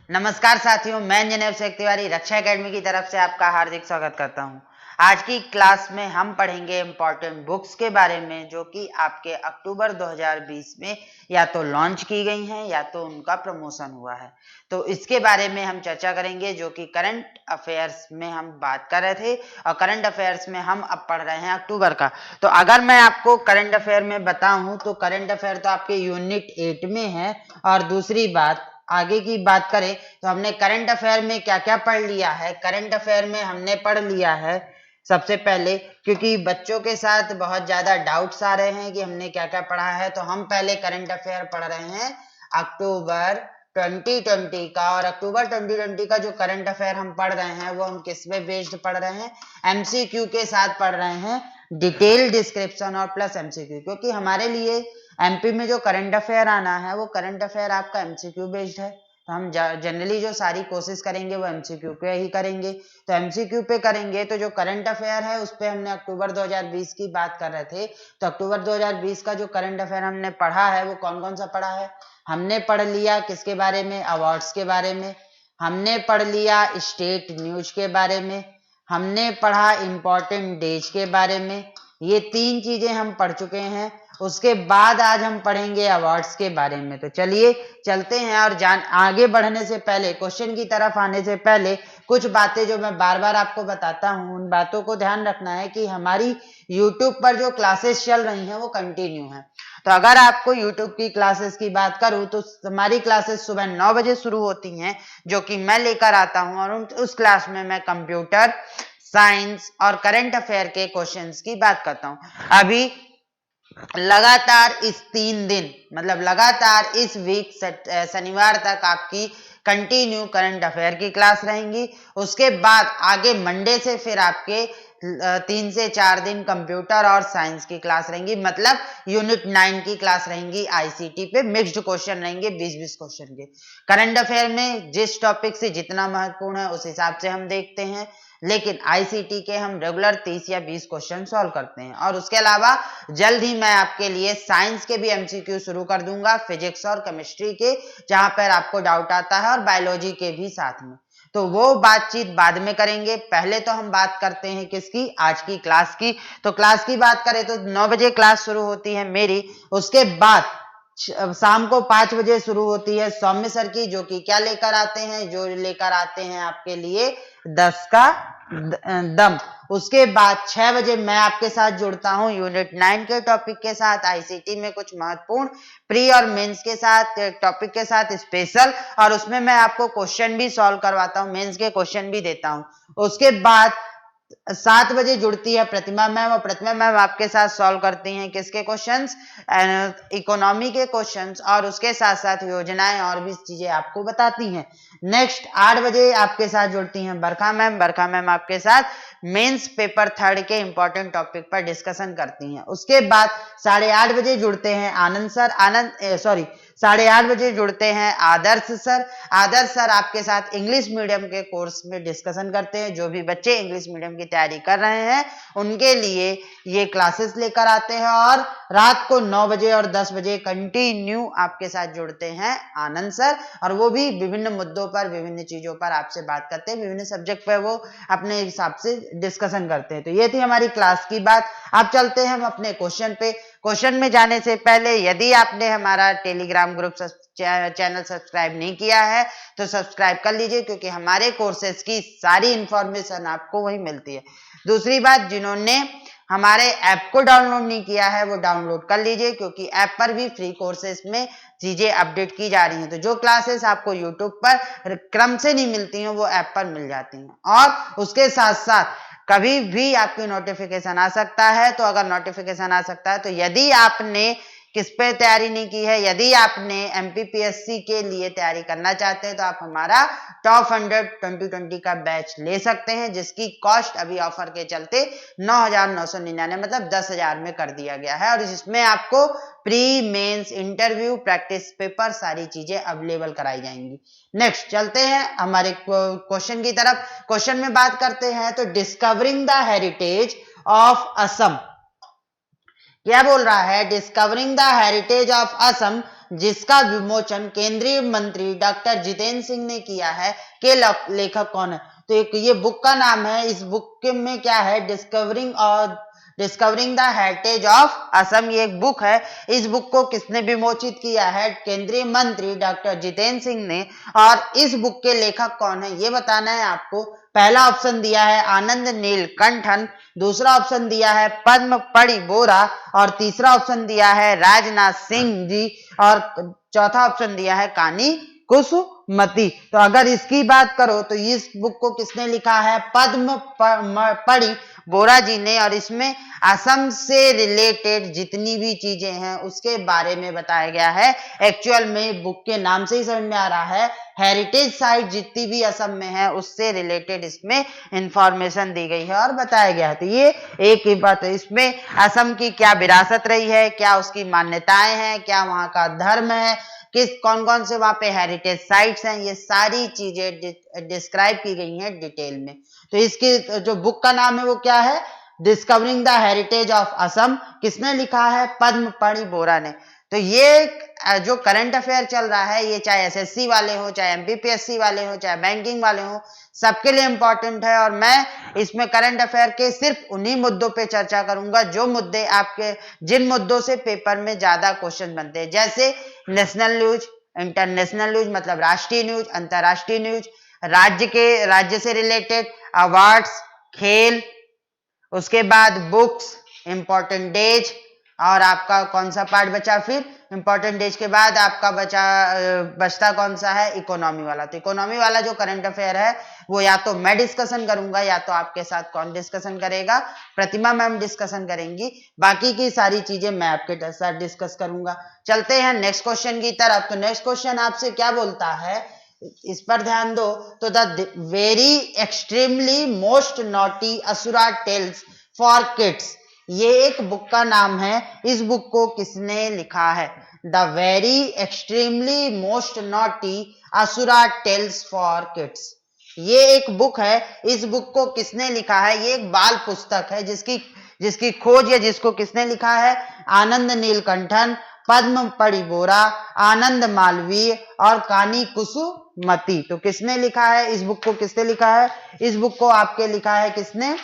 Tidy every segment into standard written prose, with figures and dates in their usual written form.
नमस्कार साथियों, मैं जनेब शेख तिवारी रक्षा एकेडमी की तरफ से आपका हार्दिक स्वागत करता हूं। आज की क्लास में हम पढ़ेंगे इम्पोर्टेंट बुक्स के बारे में जो कि आपके अक्टूबर 2020 में या तो लॉन्च की गई हैं या तो उनका प्रमोशन हुआ है। तो इसके बारे में हम चर्चा करेंगे जो कि करंट अफेयर्स में हम बात कर रहे थे और करंट अफेयर्स में हम अब पढ़ रहे हैं अक्टूबर का। तो अगर मैं आपको करंट अफेयर में बताऊं तो करंट अफेयर तो आपके यूनिट 8 में है। और दूसरी बात, आगे की बात करें तो हमने करंट अफेयर में क्या क्या पढ़ लिया है। करंट अफेयर में हमने पढ़ लिया है सबसे पहले, क्योंकि बच्चों के साथ बहुत ज्यादा डाउट्स आ रहे हैं कि हमने क्या क्या पढ़ा है, तो हम पहले करंट अफेयर पढ़ रहे हैं अक्टूबर 2020 का। और अक्टूबर 2020 का जो करंट अफेयर हम पढ़ रहे हैं वो हम किस में बेस्ड पढ़ रहे हैं, एमसीक्यू के साथ पढ़ रहे हैं, डिटेल डिस्क्रिप्शन और प्लस एमसीक्यू। क्योंकि हमारे लिए एमपी में जो करंट अफेयर आना है वो करंट अफेयर आपका एमसीक्यू बेस्ड है। तो हम जनरली जो सारी कोशिश करेंगे वो एमसीक्यू पे ही करेंगे। तो एमसीक्यू पे करेंगे तो जो करंट अफेयर है उस पे हमने अक्टूबर 2020 की बात कर रहे थे। तो अक्टूबर 2020 का जो करंट अफेयर हमने पढ़ा है वो कौन कौन सा पढ़ा है। हमने पढ़ लिया किसके बारे में, अवार्ड्स के बारे में। हमने पढ़ लिया स्टेट न्यूज के बारे में। हमने पढ़ा इंपॉर्टेंट डेज के बारे में। ये 3 चीजें हम पढ़ चुके हैं। उसके बाद आज हम पढ़ेंगे अवार्ड्स के बारे में। तो चलिए चलते हैं और आगे बढ़ने से पहले, क्वेश्चन की तरफ आने से पहले कुछ बातें जो मैं बार बार आपको बताता हूं, उन बातों को ध्यान रखना है कि हमारी YouTube पर जो क्लासेस चल रही हैं वो कंटिन्यू है। तो अगर आपको YouTube की क्लासेस की बात करूं तो हमारी क्लासेस सुबह 9 बजे शुरू होती हैं, जो कि मैं लेकर आता हूं। और उस क्लास में मैं कंप्यूटर साइंस और करंट अफेयर के क्वेश्चंस की बात करता हूं। अभी लगातार इस 3 दिन, मतलब लगातार इस वीक शनिवार तक आपकी कंटिन्यू करंट अफेयर की क्लास रहेंगी। उसके बाद आगे मंडे से फिर आपके 3 से 4 दिन कंप्यूटर और साइंस की क्लास रहेंगी, मतलब यूनिट 9 की क्लास रहेंगी। आईसीटी पे मिक्स्ड क्वेश्चन रहेंगे, 20-20 क्वेश्चन के। करंट अफेयर में जिस टॉपिक से जितना महत्वपूर्ण है उस हिसाब से हम देखते हैं, लेकिन आईसीटी के हम रेगुलर 30 या 20 क्वेश्चन सॉल्व करते हैं। और उसके अलावा जल्द ही मैं आपके लिए साइंस के भी एमसीक्यू शुरू कर दूंगा, फिजिक्स और केमिस्ट्री के, जहां पर आपको डाउट आता है, और बायोलॉजी के भी साथ में। तो वो बातचीत बाद में करेंगे। पहले तो हम बात करते हैं किसकी, आज की क्लास की। तो क्लास की बात करें तो 9 बजे क्लास शुरू होती है मेरी। उसके बाद शाम को 5 बजे शुरू होती है सौम्य सर की, जो कि क्या लेकर आते हैं, जो लेकर आते हैं आपके लिए 10 का दम। उसके बाद 6 बजे मैं आपके साथ जुड़ता हूं यूनिट 9 के टॉपिक के साथ, आईसीटी में कुछ महत्वपूर्ण प्री और मेंस के साथ टॉपिक के साथ स्पेशल, और उसमें मैं आपको क्वेश्चन भी सॉल्व करवाता हूं, मेंस के क्वेश्चन भी देता हूं। उसके बाद 7 बजे जुड़ती है प्रतिमा मैम, और प्रतिमा मैम आपके साथ सॉल्व करती हैं किसके क्वेश्चंस, इकोनॉमी के क्वेश्चंस, और उसके साथ साथ योजनाएं और भी चीजें आपको बताती हैं। नेक्स्ट 8 बजे आपके साथ जुड़ती हैं बरखा मैम। बरखा मैम आपके साथ मेंस पेपर 3 के इंपॉर्टेंट टॉपिक पर डिस्कशन करती हैं। उसके बाद 8:30 बजे जुड़ते हैं आनंद सर। 8:30 बजे जुड़ते हैं आदर्श सर। आदर्श सर आपके साथ इंग्लिश मीडियम के कोर्स में डिस्कशन करते हैं। जो भी बच्चे इंग्लिश मीडियम की तैयारी कर रहे हैं उनके लिए ये क्लासेस लेकर आते हैं। और रात को 9 बजे और 10 बजे कंटिन्यू आपके साथ जुड़ते हैं आनंद सर, और वो भी विभिन्न मुद्दों पर, विभिन्न चीजों पर आपसे बात करते हैं, विभिन्न सब्जेक्ट पर वो अपने हिसाब से डिस्कशन करते हैं। तो ये थी हमारी क्लास की बात। अब चलते हैं हम अपने क्वेश्चन पे। क्वेश्चन में जाने से पहले यदि आपने हमारा टेलीग्राम ग्रुप चैनल सब्सक्राइब नहीं किया है तो सब्सक्राइब कर लीजिए, क्योंकि हमारे कोर्सेज की सारी इंफॉर्मेशन आपको वही मिलती है। दूसरी बात, जिन्होंने हमारे ऐप को डाउनलोड नहीं किया है वो डाउनलोड कर लीजिए, क्योंकि ऐप पर भी फ्री कोर्सेज में चीजें अपडेट की जा रही हैं। तो जो क्लासेस आपको यूट्यूब पर क्रम से नहीं मिलती हैं वो ऐप पर मिल जाती हैं। और उसके साथ साथ कभी भी आपकी नोटिफिकेशन आ सकता है। तो अगर नोटिफिकेशन आ सकता है तो यदि आपने किस पे तैयारी नहीं की है, यदि आपने एमपीपीएससी के लिए तैयारी करना चाहते हैं तो आप हमारा टॉप 100 2020 का बैच ले सकते हैं, जिसकी कॉस्ट अभी ऑफर के चलते 9,999 मतलब 10,000 में कर दिया गया है। और इसमें आपको pre mains interview practice paper सारी चीजें अवेलेबल कराई जाएंगी। नेक्स्ट चलते हैं हमारे क्वेश्चन की तरफ। क्वेश्चन में बात करते हैं तो discovering the heritage of Assam, क्या बोल रहा है, discovering the heritage of Assam जिसका विमोचन केंद्रीय मंत्री डॉक्टर जितेंद्र सिंह ने किया है, के लेखक कौन है? तो एक ये बुक का नाम है, इस बुक में क्या है, discovering the heritage of Assam, ये एक बुक है। इस बुक को किसने विमोचित किया है? केंद्रीय मंत्री डॉक्टर जितेंद्र सिंह ने। और इस बुक के लेखक कौन है ये बताना है आपको। पहला ऑप्शन दिया है आनंद नीलकंठन, दूसरा ऑप्शन दिया है पद्मपणि बोरा, और तीसरा ऑप्शन दिया है राजनाथ सिंह जी, और चौथा ऑप्शन दिया है कानी कुसुमती। तो अगर इसकी बात करो तो इस बुक को किसने लिखा है? पद्मपणि बोरा जी ने। और इसमें असम से रिलेटेड जितनी भी चीजें हैं उसके बारे में बताया गया है। एक्चुअल में बुक के नाम से ही समझ में आ रहा है, हेरिटेज साइट जितनी भी असम में है उससे रिलेटेड इसमें इंफॉर्मेशन दी गई है और बताया गया है। तो ये एक ही बात है, इसमें असम की क्या विरासत रही है, क्या उसकी मान्यताएं हैं, क्या वहां का धर्म है, कौन कौन से वहां पे हेरिटेज साइट्स हैं, ये सारी चीजें डिस्क्राइब की गई हैं डिटेल में। तो इसकी जो बुक का नाम है वो क्या है? Discovering the heritage of Assam. किसने लिखा है? पद्मपणि बोरा ने। तो ये जो करंट अफेयर चल रहा है, ये चाहे एसएससी वाले हो, चाहे एमपीपीएससी वाले हो, चाहे बैंकिंग वाले हो, सबके लिए इंपॉर्टेंट है। और मैं इसमें करंट अफेयर के सिर्फ उन्हीं मुद्दों पे चर्चा करूंगा जो मुद्दे आपके, जिन मुद्दों से पेपर में ज्यादा क्वेश्चन बनते हैं, जैसे नेशनल न्यूज, इंटरनेशनल न्यूज मतलब राष्ट्रीय न्यूज, अंतरराष्ट्रीय न्यूज, राज्य से रिलेटेड, अवार्ड्स, खेल, उसके बाद बुक्स, इंपॉर्टेंट डेज, और आपका कौन सा पार्ट बचा फिर? इंपॉर्टेंट डेज के बाद आपका बचता कौन सा है? इकोनॉमी वाला। तो इकोनॉमी वाला जो करंट अफेयर है वो या तो मैं डिस्कशन करूंगा या तो आपके साथ कौन डिस्कशन करेगा? प्रतिमा मैम डिस्कशन करेंगी। बाकी की सारी चीजें मैं आपके साथ डिस्कस करूंगा। चलते हैं नेक्स्ट क्वेश्चन की तरफ। तो नेक्स्ट क्वेश्चन आपसे क्या बोलता है, इस पर ध्यान दो। तो the very extremely most naughty Asura tales for kids, ये एक बुक का नाम है। इस बुक को किसने लिखा है? The very extremely most naughty Asura tales for kids, ये एक बुक है। इस बुक को किसने लिखा है? ये एक बाल पुस्तक है जिसकी खोज या जिसको किसने लिखा है? आनंद नीलकंठन, पद्मपणि बोरा, आनंद मालवीय और कानी कुसुमती। तो किसने लिखा है इस बुक को? किसने लिखा है इस बुक को? आपके लिखा है किसने?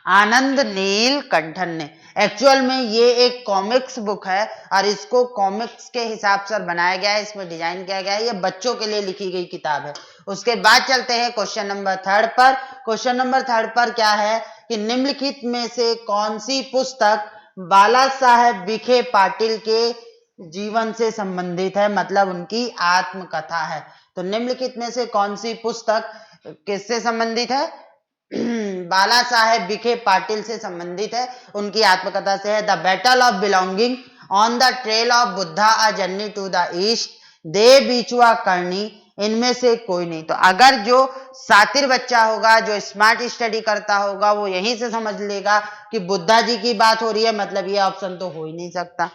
आनंद नीलकंठन ने। एक्चुअल में ये एक कॉमिक्स बुक है और इसको कॉमिक्स के हिसाब से बनाया गया है, इसमें डिजाइन किया गया है। ये बच्चों के लिए लिखी गई किताब है। उसके बाद चलते हैं क्वेश्चन नंबर 3 पर। क्वेश्चन नंबर 3 पर क्या है कि निम्नलिखित में से कौन सी पुस्तक बाला साहेब विखे पाटिल के जीवन से संबंधित है, मतलब उनकी आत्मकथा है। तो निम्नलिखित में से कौन सी पुस्तक किससे संबंधित है? बाला साहेब विखे पाटिल से संबंधित है, उनकी आत्मकथा से है। The battle of belonging, on the trail of Buddha a journey to the east, दे बिचुआ करनी, इनमें से कोई नहीं। तो अगर जो शातिर बच्चा होगा, जो स्मार्ट स्टडी करता होगा, वो यहीं से समझ लेगा कि बुद्धा जी की बात हो रही है, मतलब ये ऑप्शन तो हो ही नहीं सकता।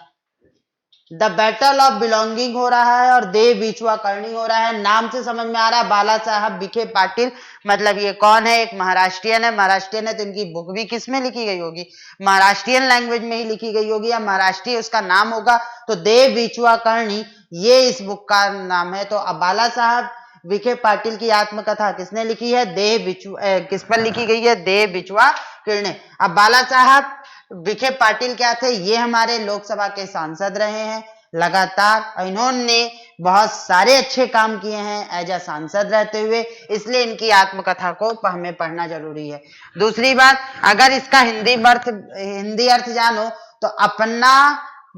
द बैटल ऑफ बिलोंगिंग हो रहा है और दे बिचुआ करनी हो रहा है। नाम से समझ में आ रहा है बाला साहब विखे पाटिल, मतलब ये कौन है? एक महाराष्ट्रियन है। महाराष्ट्रियन है तो इनकी बुक भी किस में लिखी गई होगी? महाराष्ट्रियन लैंग्वेज में ही लिखी गई होगी या महाराष्ट्रीय उसका नाम होगा। तो दे बिचुआ करनी ये इस बुक का नाम है। तो अब बाला साहब विखे पाटिल की आत्मकथा किसने लिखी है? दे बिचुआ, किस पर लिखी गई है? दे बिचुआ किरणे। अब बाला साहब विखे पाटिल क्या थे? ये हमारे लोकसभा के सांसद रहे हैं लगातार। इन्होंने बहुत सारे अच्छे काम किए हैं एज अ सांसद रहते हुए, इसलिए इनकी आत्मकथा को हमें पढ़ना जरूरी है। दूसरी बात, अगर इसका हिंदी अर्थ जानो तो अपना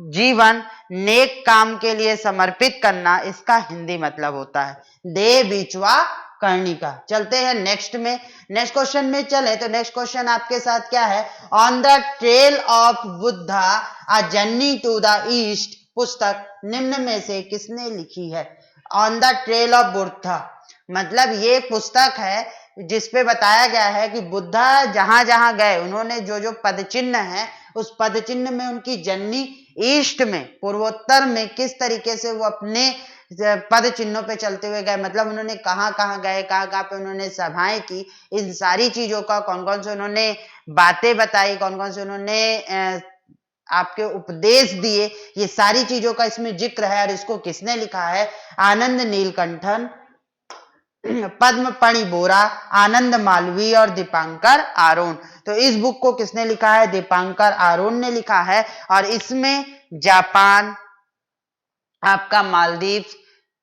जीवन नेक काम के लिए समर्पित करना, इसका हिंदी मतलब होता है दे बिचुआ करनी का। चलते हैं नेक्स्ट में। नेक्स्ट क्वेश्चन में चले तो नेक्स्ट क्वेश्चन आपके साथ क्या है? On the trail of Buddha a journey to the east पुस्तक निम्न में से किसने लिखी है? On the trail of Buddha मतलब ये पुस्तक है जिसपे बताया गया है कि बुद्धा जहां जहां गए, उन्होंने जो जो पद चिन्ह है, उस पद चिन्ह में उनकी जर्नी ईस्ट में, पूर्वोत्तर में किस तरीके से वो अपने पद चिन्हों पे चलते हुए गए, मतलब उन्होंने कहाँ कहाँ गए, कहाँ कहाँ पे उन्होंने सभाएं की, इन सारी चीजों का कौन कौन से उन्होंने बातें बताई, कौन कौन से उन्होंने आपके उपदेश दिए, ये सारी चीजों का इसमें जिक्र है। और इसको किसने लिखा है? आनंद नीलकंठन, पद्मपणि बोरा, आनंद मालवीय और दीपांकर आरोन। तो इस बुक को किसने लिखा है? दीपांकर आरोन ने लिखा है। और इसमें जापान, आपका मालदीव,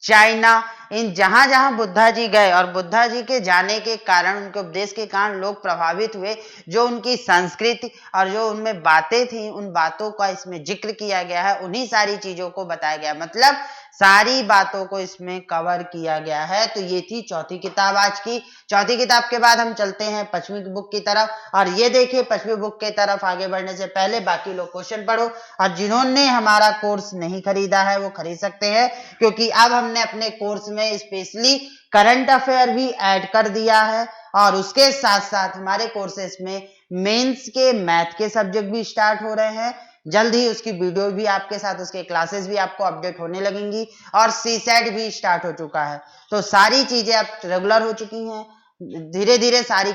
चाइना, इन जहां जहां बुद्धा जी गए और बुद्धा जी के जाने के कारण, उनके उपदेश के कारण लोग प्रभावित हुए, जो उनकी संस्कृति और जो उनमें बातें थी, उन बातों का इसमें जिक्र किया गया है। उन्हीं सारी चीजों को बताया गया, मतलब सारी बातों को इसमें कवर किया गया है। तो ये थी चौथी किताब आज की। चौथी किताब के बाद हम चलते हैं पांचवी बुक की तरफ। और ये देखिए, पांचवी बुक की तरफ आगे बढ़ने से पहले बाकी लोग क्वेश्चन पढ़ो। और जिन्होंने हमारा कोर्स नहीं खरीदा है वो खरीद सकते हैं, क्योंकि अब हमने अपने कोर्स में स्पेशली करंट अफेयर भी ऐड कर दिया है। और उसके साथ साथ हमारे कोर्सेस में मेंस के मैथ के सब्जेक्ट भी स्टार्ट हो रहे हैं। जल्द ही उसकी वीडियो भी आपके साथ, उसके क्लासेस भी आपको अपडेट होने लगेंगी। और सीसेट भी स्टार्ट हो चुका है। तो सारी चीजें अब रेगुलर हो चुकी हैं, धीरे धीरे सारी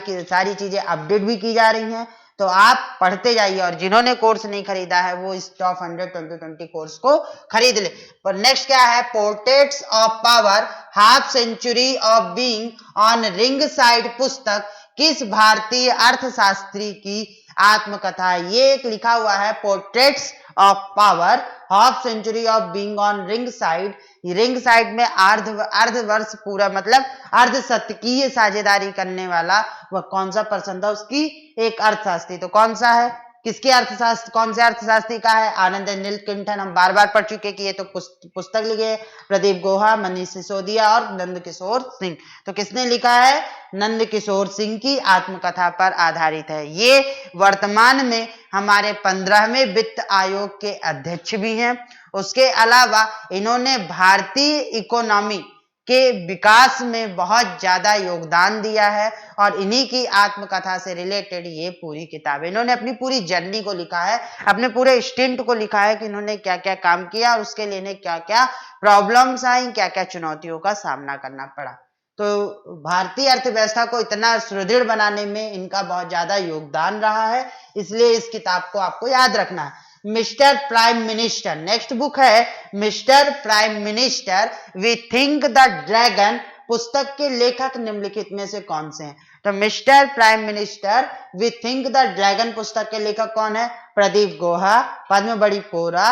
चीजें अपडेट भी की जा रही हैं। तो आप पढ़ते जाइए। और जिन्होंने कोर्स नहीं खरीदा है वो इस टॉप 100 2020 कोर्स को खरीद ले। पर नेक्स्ट क्या है? Portraits of power, half century of being on ringside पुस्तक किस भारतीय अर्थशास्त्री की आत्मकथा है? ये एक लिखा हुआ है, portraits of power, half century of being on ringside. Ringside में अर्ध वर्ष पूरा, मतलब अर्ध शतकीय साझेदारी करने वाला वह कौन सा पर्सन था? उसकी एक अर्थशास्त्री। तो कौन सा है? किसके अर्थशास्त्र, कौन से अर्थशास्त्री का है? आनंद नीलकंठन। हम बार बार पढ़ चुके कि ये तो पुस्तक लिखे प्रदीप गुहा, मनीष सिसोदिया और नंद किशोर सिंह। तो किसने लिखा है? नंद किशोर सिंह की आत्मकथा पर आधारित है। ये वर्तमान में हमारे 15वें वित्त आयोग के अध्यक्ष भी हैं। उसके अलावा इन्होंने भारतीय इकोनॉमी के विकास में बहुत ज्यादा योगदान दिया है। और इन्हीं की आत्मकथा से रिलेटेड ये पूरी किताब, इन्होंने अपनी पूरी जर्नी को लिखा है, अपने पूरे स्टिंट को लिखा है कि इन्होंने क्या क्या काम किया और उसके लिए क्या क्या प्रॉब्लम्स आई, क्या क्या चुनौतियों का सामना करना पड़ा। तो भारतीय अर्थव्यवस्था को इतना सुदृढ़ बनाने में इनका बहुत ज्यादा योगदान रहा है। इसलिए इस किताब को आपको याद रखना है। Mister prime minister, next book है mister prime minister we think the dragon. पुस्तक के लेखक निम्नलिखित में से कौन से हैं? तो mister prime minister we think the dragon पुस्तक के लेखक कौन है? प्रदीप गुहा, पद्मपणि बोरा,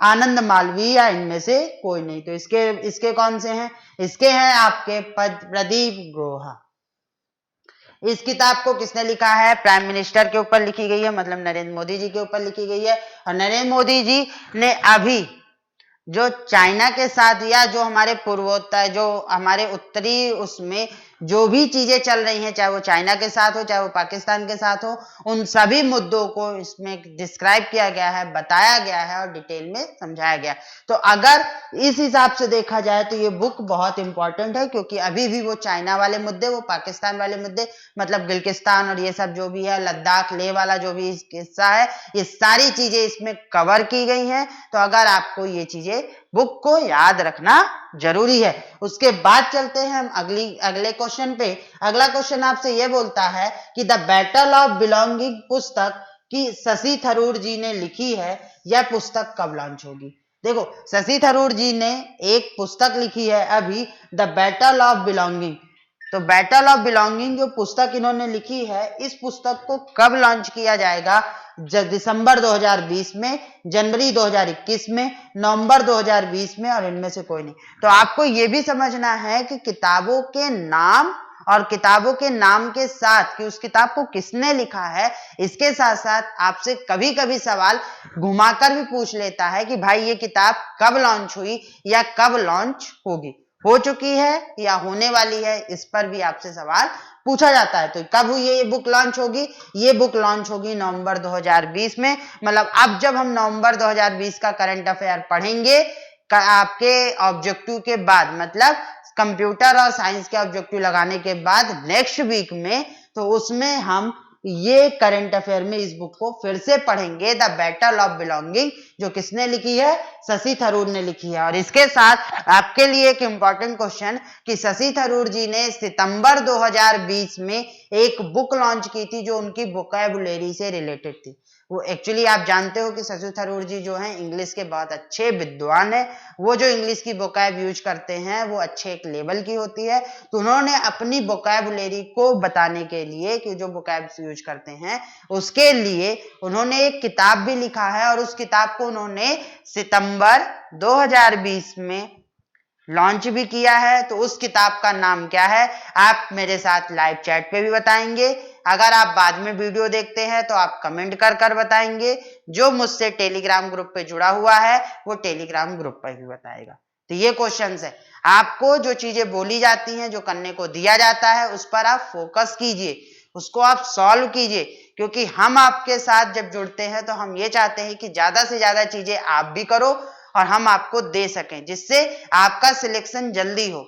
आनंद मालवीय, या इनमें से कोई नहीं। तो इसके कौन से हैं? इसके हैं आपके प्रदीप गुहा। इस किताब को किसने लिखा है? प्राइम मिनिस्टर के ऊपर लिखी गई है, मतलब नरेंद्र मोदी जी के ऊपर लिखी गई है। और नरेंद्र मोदी जी ने अभी जो चाइना के साथ, या जो हमारे पूर्वोत्तर, जो हमारे उत्तरी, उसमें जो भी चीजें चल रही हैं, चाहे वो चाइना के साथ हो, चाहे वो पाकिस्तान के साथ हो, उन सभी मुद्दों को इसमें डिस्क्राइब किया गया है, बताया गया है और डिटेल में समझाया गया। तो अगर इस हिसाब से देखा जाए तो ये बुक बहुत इंपॉर्टेंट है, क्योंकि अभी भी वो चाइना वाले मुद्दे, वो पाकिस्तान वाले मुद्दे, मतलब गिलगिस्तान और ये सब जो भी है, लद्दाख, लेह वाला जो भी किस्सा है, ये सारी चीजें इसमें कवर की गई हैं। तो अगर आपको ये चीजें, बुक को याद रखना जरूरी है। उसके बाद चलते हैं हम अगले क्वेश्चन पे। अगला क्वेश्चन आपसे यह बोलता है कि द बैटल ऑफ बिलोंगिंग पुस्तक की शशि थरूर जी ने लिखी है, यह पुस्तक कब लॉन्च होगी? देखो, शशि थरूर जी ने एक पुस्तक लिखी है अभी, द बैटल ऑफ बिलोंगिंग। तो बैटल ऑफ बिलोंगिंग जो पुस्तक इन्होंने लिखी है, इस पुस्तक को कब लॉन्च किया जाएगा? दिसंबर 2020 में, जनवरी 2021 में, नवंबर 2020 में, और इनमें से कोई नहीं। तो आपको यह भी समझना है कि किताबों के नाम और किताबों के नाम के साथ कि उस किताब को किसने लिखा है, इसके साथ साथ आपसे कभी कभी सवाल घुमाकर भी पूछ लेता है कि भाई ये किताब कब लॉन्च हुई या कब लॉन्च होगी, हो चुकी है या होने वाली है, इस पर भी आपसे सवाल पूछा जाता है। तो कब हुई ये बुक लॉन्च होगी? ये बुक लॉन्च होगी नवंबर 2020 में। मतलब अब जब हम नवंबर 2020 का करंट अफेयर पढ़ेंगे आपके ऑब्जेक्टिव के बाद, मतलब कंप्यूटर और साइंस के ऑब्जेक्टिव लगाने के बाद नेक्स्ट वीक में, तो उसमें हम ये करंट अफेयर में इस बुक को फिर से पढ़ेंगे, द बैटल ऑफ बिलोंगिंग, जो किसने लिखी है? शशि थरूर ने लिखी है। और इसके साथ आपके लिए एक इंपॉर्टेंट क्वेश्चन कि शशि थरूर जी ने सितंबर 2020 में एक बुक लॉन्च की थी जो उनकी वोकैबुलरी से रिलेटेड थी। वो एक्चुअली आप जानते हो कि शशि थरूर जी जो हैं इंग्लिश के बहुत अच्छे विद्वान है। वो जो इंग्लिश की वोकैब यूज करते हैं वो अच्छे एक लेवल की होती है। तो उन्होंने अपनी वोकैबुलरी को बताने के लिए कि जो वोकैब्स यूज करते हैं उसके लिए उन्होंने एक किताब भी लिखा है और उस किताब को उन्होंने सितंबर 2020 में लॉन्च भी किया है। तो उस किताब का नाम क्या है, आप मेरे साथ लाइव चैट पे भी बताएंगे। अगर आप बाद में वीडियो देखते हैं तो आप कमेंट कर कर बताएंगे। जो मुझसे टेलीग्राम ग्रुप पे जुड़ा हुआ है वो टेलीग्राम ग्रुप पर भी बताएगा। तो ये क्वेश्चंस है, आपको जो चीजें बोली जाती हैं, जो करने को दिया जाता है, उस पर आप फोकस कीजिए, उसको आप सॉल्व कीजिए। क्योंकि हम आपके साथ जब जुड़ते हैं तो हम ये चाहते हैं कि ज्यादा से ज्यादा चीजें आप भी करो और हम आपको दे सकें, जिससे आपका सिलेक्शन जल्दी हो।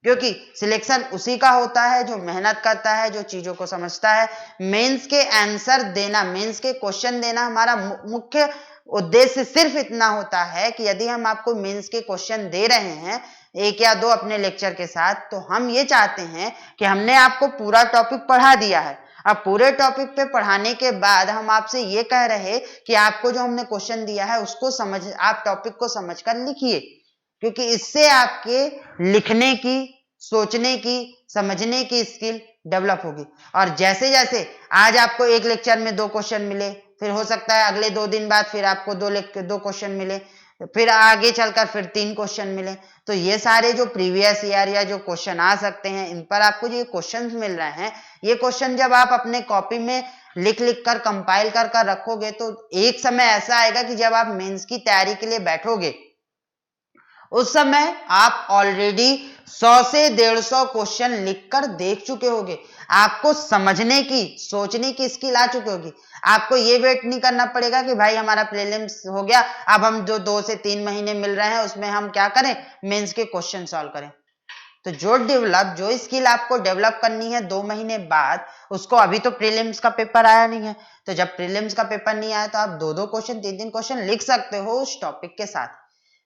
क्योंकि सिलेक्शन उसी का होता है जो मेहनत करता है, जो चीजों को समझता है। मेंस के आंसर देना, मेंस के क्वेश्चन देना हमारा मुख्य उद्देश्य सिर्फ इतना होता है कि यदि हम आपको मेंस के क्वेश्चन दे रहे हैं 1 या 2 अपने लेक्चर के साथ, तो हम ये चाहते हैं कि हमने आपको पूरा टॉपिक पढ़ा दिया है। अब पूरे टॉपिक पे पढ़ाने के बाद हम आपसे ये कह रहे कि आपको जो हमने क्वेश्चन दिया है उसको समझ, आप टॉपिक को समझकर लिखिए। क्योंकि इससे आपके लिखने की, सोचने की, समझने की स्किल डेवलप होगी। और जैसे जैसे आज आपको एक लेक्चर में 2 क्वेश्चन मिले, फिर हो सकता है अगले 2 दिन बाद फिर आपको 2 क्वेश्चन मिले, फिर आगे चलकर फिर 3 क्वेश्चन मिले। तो ये सारे जो प्रीवियस ईयर या जो क्वेश्चन आ सकते हैं, इन पर आपको जो क्वेश्चन मिल रहे हैं, ये क्वेश्चन जब आप अपने कॉपी में लिख लिख कर कंपाइल कर कर रखोगे तो एक समय ऐसा आएगा कि जब आप मेंस की तैयारी के लिए बैठोगे उस समय आप ऑलरेडी 100 से 150 क्वेश्चन लिखकर देख चुके होगे। आपको समझने की, सोचने की स्किल आ चुकी होगी। आपको ये वेट नहीं करना पड़ेगा कि भाई हमारा प्रीलिम्स हो गया, अब हम जो 2 से 3 महीने मिल रहे हैं उसमें हम क्या करें, मेंस के क्वेश्चन सॉल्व करें। तो जो स्किल आपको डेवलप करनी है 2 महीने बाद, उसको अभी तो प्रीलिम्स का पेपर आया नहीं है। तो जब प्रीलिम्स का पेपर नहीं आया तो आप 2-2 क्वेश्चन, 3-3 क्वेश्चन लिख सकते हो उस टॉपिक के साथ।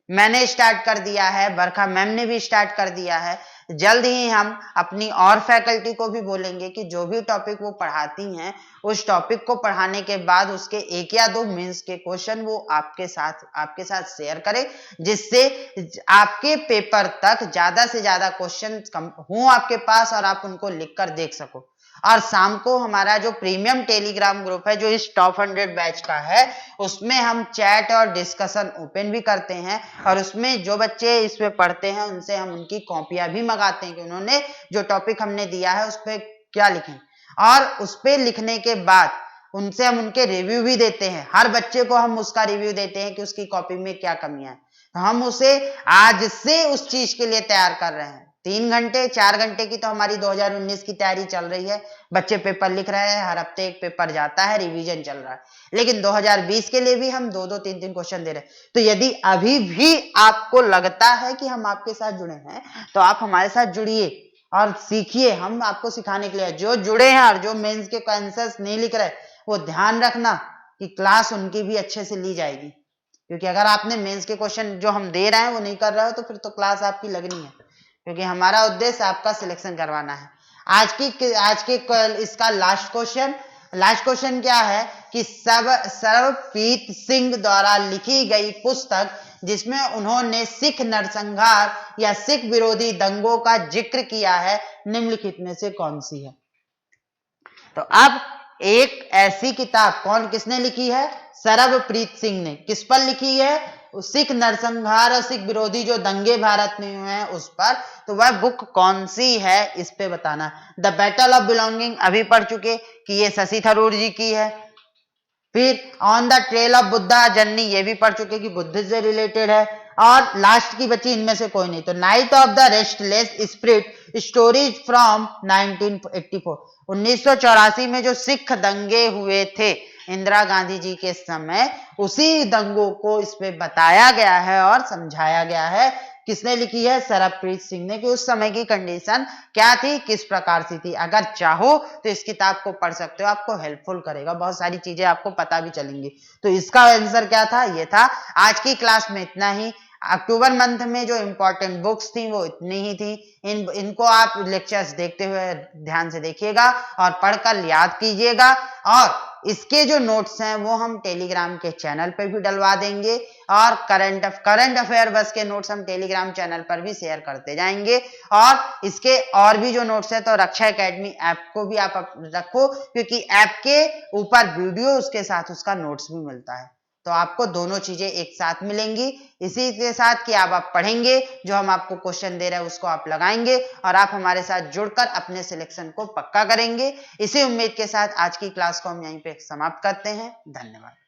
मैंने स्टार्ट कर दिया है, बरखा मैम ने भी स्टार्ट कर दिया है। जल्द ही हम अपनी और फैकल्टी को भी बोलेंगे कि जो भी टॉपिक वो पढ़ाती हैं उस टॉपिक को पढ़ाने के बाद उसके 1 या 2 मेंस के क्वेश्चन वो आपके साथ शेयर करें, जिससे आपके पेपर तक ज्यादा से ज्यादा क्वेश्चन हो आपके पास और आप उनको लिखकर देख सको। और शाम को हमारा जो प्रीमियम टेलीग्राम ग्रुप है जो इस टॉप 100 बैच का है, उसमें हम चैट और डिस्कशन ओपन भी करते हैं और उसमें जो बच्चे इसमें पढ़ते हैं उनसे हम उनकी कॉपियां भी मंगाते हैं कि उन्होंने जो टॉपिक हमने दिया है उस पर क्या लिखें। और उस पर लिखने के बाद उनसे हम उनके रिव्यू भी देते हैं। हर बच्चे को हम उसका रिव्यू देते हैं कि उसकी कॉपी में क्या कमियां हैं। तो हम उसे आज से उस चीज के लिए तैयार कर रहे हैं। 3 घंटे 4 घंटे की तो हमारी 2019 की तैयारी चल रही है। बच्चे पेपर लिख रहे हैं, हर हफ्ते एक पेपर जाता है, रिवीजन चल रहा है। लेकिन 2020 के लिए भी हम 2-2 3-3 क्वेश्चन दे रहे हैं। तो यदि अभी भी आपको लगता है कि हम आपके साथ जुड़े हैं तो आप हमारे साथ जुड़िए और सीखिए। हम आपको सिखाने के लिए, जो जुड़े हैं और जो मेंस के आंसर्स नहीं लिख रहे, वो ध्यान रखना कि क्लास उनकी भी अच्छे से ली जाएगी। क्योंकि अगर आपने मेंस के क्वेश्चन जो हम दे रहे हैं वो नहीं कर रहे हो तो फिर तो क्लास आपकी लगनी है। क्योंकि हमारा उद्देश्य आपका सिलेक्शन करवाना है। आज के इसका लास्ट क्वेश्चन क्या है कि सर्वप्रीत सिंह द्वारा लिखी गई पुस्तक जिसमें उन्होंने सिख नरसंहार या सिख विरोधी दंगों का जिक्र किया है, निम्नलिखित में से कौन सी है। तो अब एक ऐसी किताब किसने लिखी है, सर्वप्रीत सिंह ने। किस पर लिखी है, सिख नरसंहार और सिख विरोधी जो दंगे भारत में हुए हैं उस पर। तो वह बुक कौन सी है इस पे बताना। द बैटल ऑफ बिलोंगिंग अभी पढ़ चुके कि ये शशि थरूर जी की है। फिर on the trail of Buddha journey ये भी पढ़ चुके कि बुद्ध से रिलेटेड है। और लास्ट की बची इनमें से कोई नहीं, तो night of the restless spirit stories from 1984 1984 में जो सिख दंगे हुए थे इंदिरा गांधी जी के समय, उसी दंगों को इसमें बताया गया है और समझाया गया है। किसने लिखी है, सर्वप्रीत सिंह ने, कि उस समय की कंडीशन क्या थी, किस प्रकार से थी। अगर चाहो तो इस किताब को पढ़ सकते हो, आपको हेल्पफुल करेगा, बहुत सारी चीजें आपको पता भी चलेंगी। तो इसका आंसर क्या था, ये था। आज की क्लास में इतना ही। अक्टूबर मंथ में जो इंपॉर्टेंट बुक्स थी वो इतनी ही थी। इनको आप लेक्चर्स देखते हुए ध्यान से देखिएगा और पढ़कर याद कीजिएगा। और इसके जो नोट्स हैं वो हम टेलीग्राम के चैनल पर भी डलवा देंगे और करंट अफेयर बस के नोट्स हम टेलीग्राम चैनल पर भी शेयर करते जाएंगे। और इसके और भी जो नोट्स है तो रक्षा एकेडमी ऐप को भी आप रखो, क्योंकि ऐप के ऊपर वीडियो उसके साथ उसका नोट्स भी मिलता है, तो आपको दोनों चीजें एक साथ मिलेंगी। इसी के साथ कि आप पढ़ेंगे, जो हम आपको क्वेश्चन दे रहे हैं उसको आप लगाएंगे और आप हमारे साथ जुड़कर अपने सिलेक्शन को पक्का करेंगे। इसी उम्मीद के साथ आज की क्लास को हम यहीं पे समाप्त करते हैं। धन्यवाद।